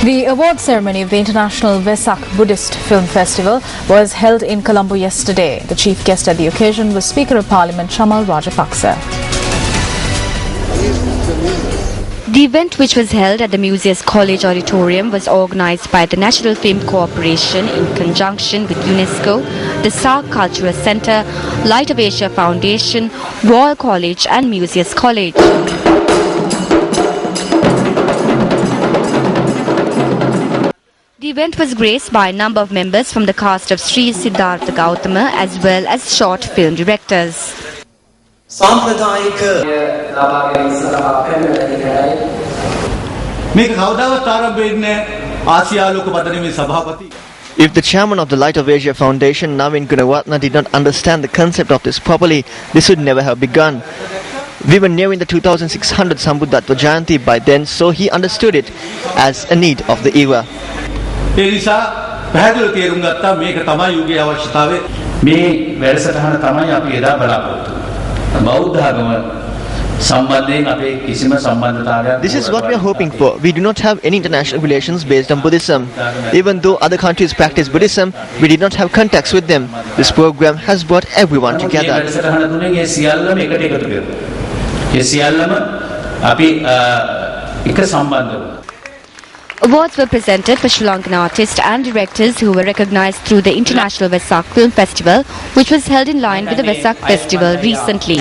The award ceremony of the International Vesak Buddhist Film Festival was held in Colombo yesterday. The chief guest at the occasion was Speaker of Parliament Chamal Rajapaksa. The event, which was held at the Museus College Auditorium, was organised by the National Film Corporation in conjunction with UNESCO, the SARC Cultural Centre, Light of Asia Foundation, Royal College and Museus College. The event was graced by a number of members from the cast of Sri Siddhartha Gautama as well as short film directors. If the chairman of the Light of Asia Foundation, Navin Gunawatna, did not understand the concept of this properly, this would never have begun. We were nearing the 2600 Sambuddhatva Jayanti by then, so he understood it as a need of the era. This is what we are hoping for. We do not have any international relations based on Buddhism. Even though other countries practice Buddhism, we did not have contacts with them. This program has brought everyone together. Awards were presented for Sri Lankan artists and directors who were recognized through the International Vesak Film Festival, which was held in line with the Vesak Festival recently.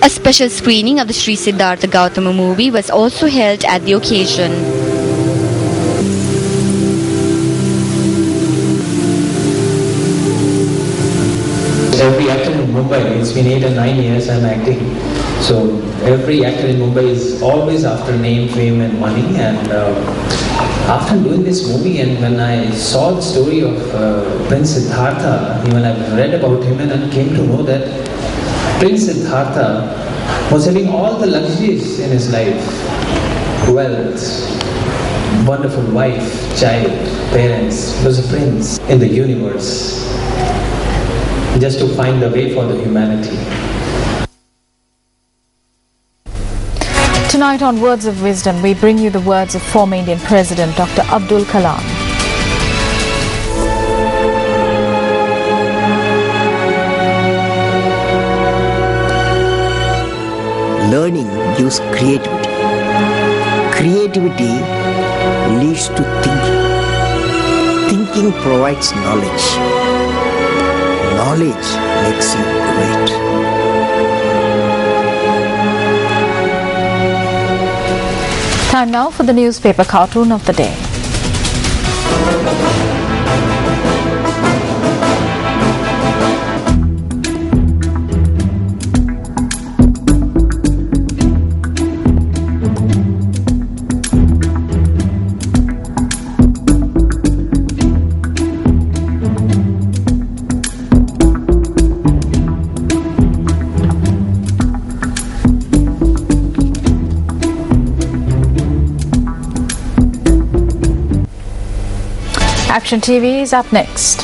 A special screening of the Sri Siddhartha Gautama movie was also held at the occasion. Every actor in Mumbai, it's been 8 or 9 years I'm acting. So every actor in Mumbai is always after name, fame and money. And after doing this movie and when I saw the story of Prince Siddhartha, even I read about him and I came to know that Prince Siddhartha was having all the luxuries in his life. Wealth, wonderful wife, child, parents, was a prince in the universe. Just to find the way for the humanity. Tonight on Words of Wisdom, we bring you the words of former Indian President Dr. Abdul Kalam. Learning gives creativity. Creativity leads to thinking. Thinking provides knowledge. Knowledge makes you great. Time now for the newspaper cartoon of the day. Action TV is up next.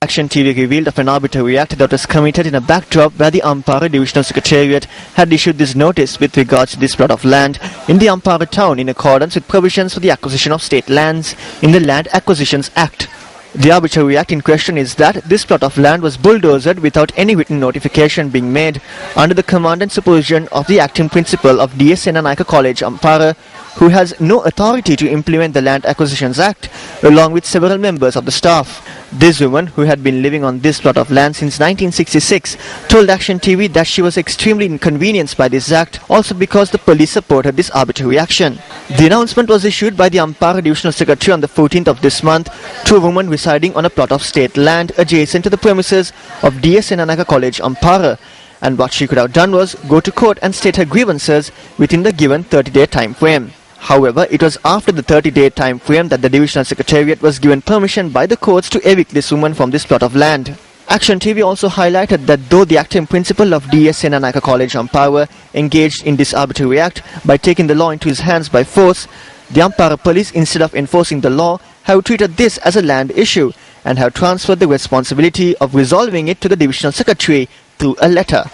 Action TV revealed of an arbitrary act that was committed in a backdrop where the Ampara Divisional Secretariat had issued this notice with regards to this plot of land in the Ampara town in accordance with provisions for the acquisition of state lands in the Land Acquisitions Act. The arbitrary act in question is that this plot of land was bulldozed without any written notification being made under the command and supervision of the acting principal of D.S. Senanayake College, Ampara, who has no authority to implement the Land Acquisitions Act, along with several members of the staff. This woman, who had been living on this plot of land since 1966, told Action TV that she was extremely inconvenienced by this act, also because the police supported this arbitrary action. The announcement was issued by the Ampara Divisional Secretary on the 14th of this month to a woman residing on a plot of state land adjacent to the premises of D.S. Senanayake College, Ampara. And what she could have done was go to court and state her grievances within the given 30-day time frame. However, it was after the 30-day time frame that the Divisional Secretariat was given permission by the courts to evict this woman from this plot of land. Action TV also highlighted that though the acting principal of D.S. Senanayake College, Ampara, engaged in this arbitrary act by taking the law into his hands by force, The Ampara police, instead of enforcing the law, have treated this as a land issue and have transferred the responsibility of resolving it to the divisional secretary through a letter.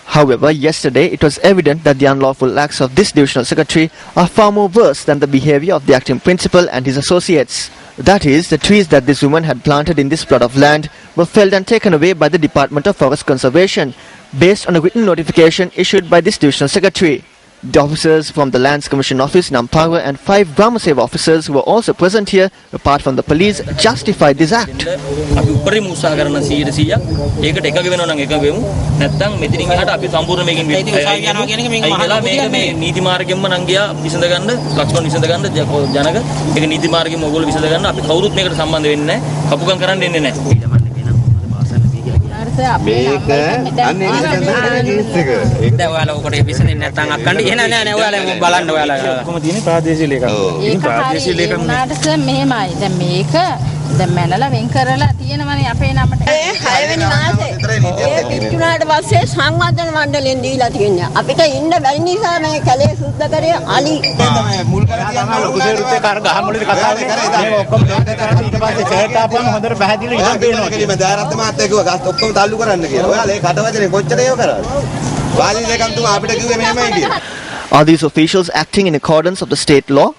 However, yesterday it was evident that the unlawful acts of this divisional secretary are far more worse than the behavior of the acting principal and his associates. That is, the trees that this woman had planted in this plot of land were felled and taken away by the Department of Forest Conservation based on a written notification issued by this divisional secretary. The officers from the Lands Commission office in Ampara and 5 Brahma Seva officers who were also present here, apart from the police, justified this act. දැන් මැනලා වෙන් කරලා තියෙනවනේ අපේ නමට. ඒ 6 වෙනි මාසේ ඒ පිටුනාට පස්සේ සංවර්ධන මණ්ඩලයෙන් දීලා තියෙනවා. අපිට ඉන්න බැරි නිසා මේ කැලේ සුද්ධ කරේ අලි තමයි මුල් කරලා තියෙනවා. ලොකු සේරුත් ඒ කාර ගහමුලේ කතා කරේ. මේ ඔක්කොම ඊට පස්සේ ෂර්ට් ආපුවම හොඳට පැහැදිලි ඉඳන් පේනවා. කිලිම දාරත් මාත් එක්ක ගස් ඔක්කොම තල්ලු කරන්න කියලා. ඔයාලා ඒ කටවචනේ කොච්චර ඒව කරාද? වාලි දෙකන්තුම අපිට කිව්වේ මෙහෙමයි කියලා. Are these officials acting in accordance of the state law?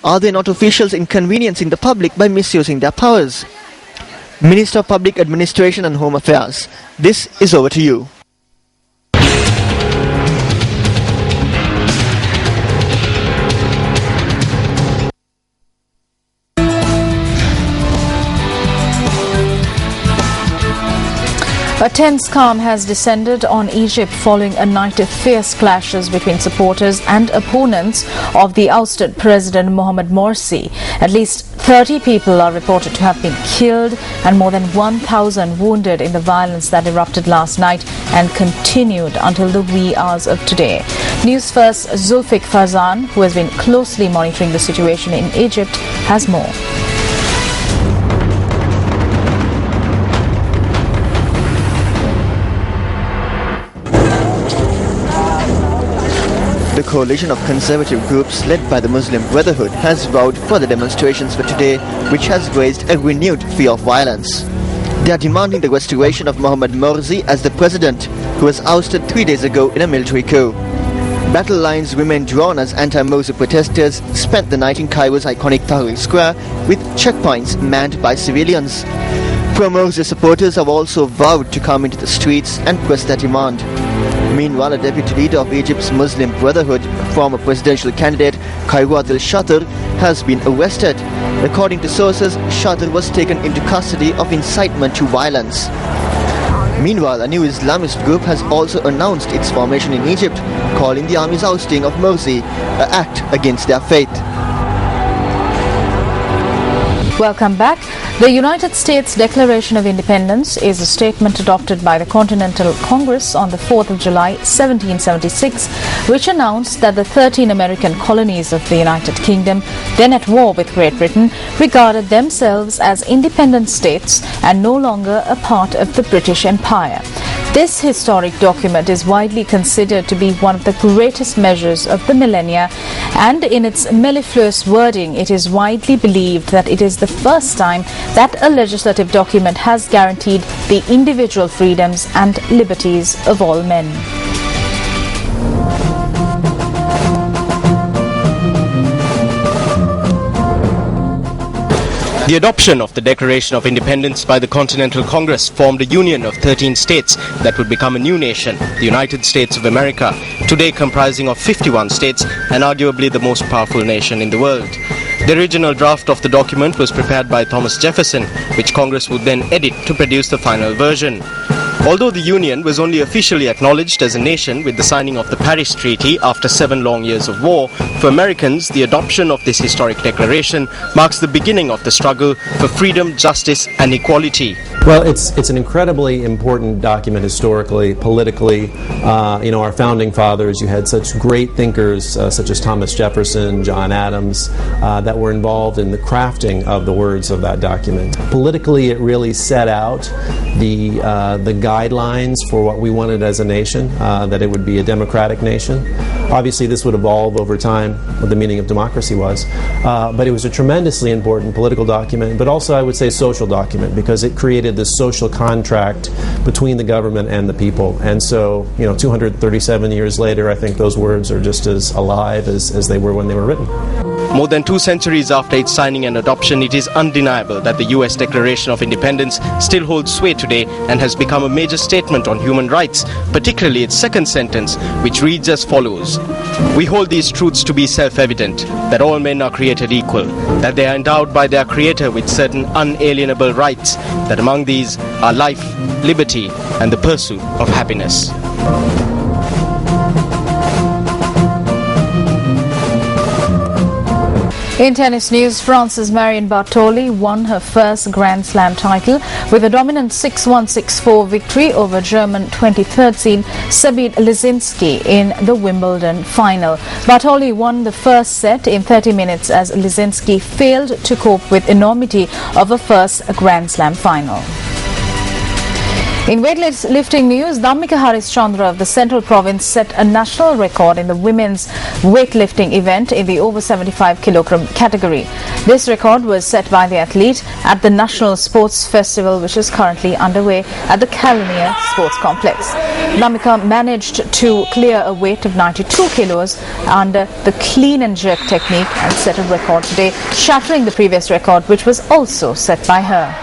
Are they not officials inconveniencing the public by misusing their powers? Minister of Public Administration and Home Affairs, this is over to you. A tense calm has descended on Egypt following a night of fierce clashes between supporters and opponents of the ousted President Mohamed Morsi. At least 30 people are reported to have been killed and more than 1,000 wounded in the violence that erupted last night and continued until the wee hours of today. News First Zulfik Fazan, who has been closely monitoring the situation in Egypt, has more. The coalition of conservative groups led by the Muslim Brotherhood has vowed further demonstrations for today, which has raised a renewed fear of violence. They are demanding the restoration of Mohamed Morsi as the president, who was ousted 3 days ago in a military coup. Battle lines remain drawn as anti-Morsi protesters spent the night in Cairo's iconic Tahrir Square with checkpoints manned by civilians. Pro-Morsi supporters have also vowed to come into the streets and press their demand. Meanwhile, a deputy leader of Egypt's Muslim Brotherhood, former presidential candidate Khairot al-Shatter, has been arrested. According to sources, Shatter was taken into custody of incitement to violence. Meanwhile, a new Islamist group has also announced its formation in Egypt, calling the army's ousting of Morsi an act against their faith. Welcome back. The United States Declaration of Independence is a statement adopted by the Continental Congress on the 4th of July 1776, which announced that the 13 American colonies of the United Kingdom, then at war with Great Britain, regarded themselves as independent states and no longer a part of the British Empire. This historic document is widely considered to be one of the greatest measures of the millennia, and in its mellifluous wording, it is widely believed that it is the first time that a legislative document has guaranteed the individual freedoms and liberties of all men. The adoption of the Declaration of Independence by the Continental Congress formed a union of 13 states that would become a new nation, the United States of America, today comprising of 51 states and arguably the most powerful nation in the world. The original draft of the document was prepared by Thomas Jefferson, which Congress would then edit to produce the final version. Although the Union was only officially acknowledged as a nation with the signing of the Paris Treaty after 7 long years of war, for Americans, the adoption of this historic declaration marks the beginning of the struggle for freedom, justice, and equality. Well, it's an incredibly important document historically, politically. Our founding fathers, you had such great thinkers such as Thomas Jefferson, John Adams, that were involved in the crafting of the words of that document. Politically, it really set out the guidelines for what we wanted as a nation, that it would be a democratic nation. Obviously, this would evolve over time, what the meaning of democracy was. But it was a tremendously important political document, but also, I would say, social document, because it created this social contract between the government and the people. And so, 237 years later, I think those words are just as alive as they were when they were written. More than 2 centuries after its signing and adoption, it is undeniable that the US Declaration of Independence still holds sway today and has become a major statement on human rights, particularly its second sentence, which reads as follows: "We hold these truths to be self-evident, that all men are created equal, that they are endowed by their Creator with certain unalienable rights, that among these are life, liberty, and the pursuit of happiness." In tennis news, France's Marion Bartoli won her first Grand Slam title with a dominant 6-1, 6-4 victory over German 23rd seed Sabine Lisinski in the Wimbledon final. Bartoli won the first set in 30 minutes as Lisinski failed to cope with enormity of a first Grand Slam final. In weightlifting news, Dhammika Harishchandra of the Central Province set a national record in the women's weightlifting event in the over 75 kilogram category. This record was set by the athlete at the National Sports Festival, which is currently underway at the Kalania Sports Complex. Dhammika managed to clear a weight of 92 kilos under the clean and jerk technique and set a record today, shattering the previous record, which was also set by her.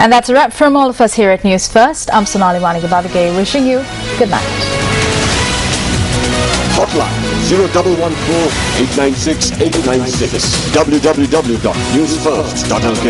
And that's a wrap from all of us here at News First. I'm Sonali Wanigababige wishing you good night. Hotline 0114 896 896 www.newsfirst.lk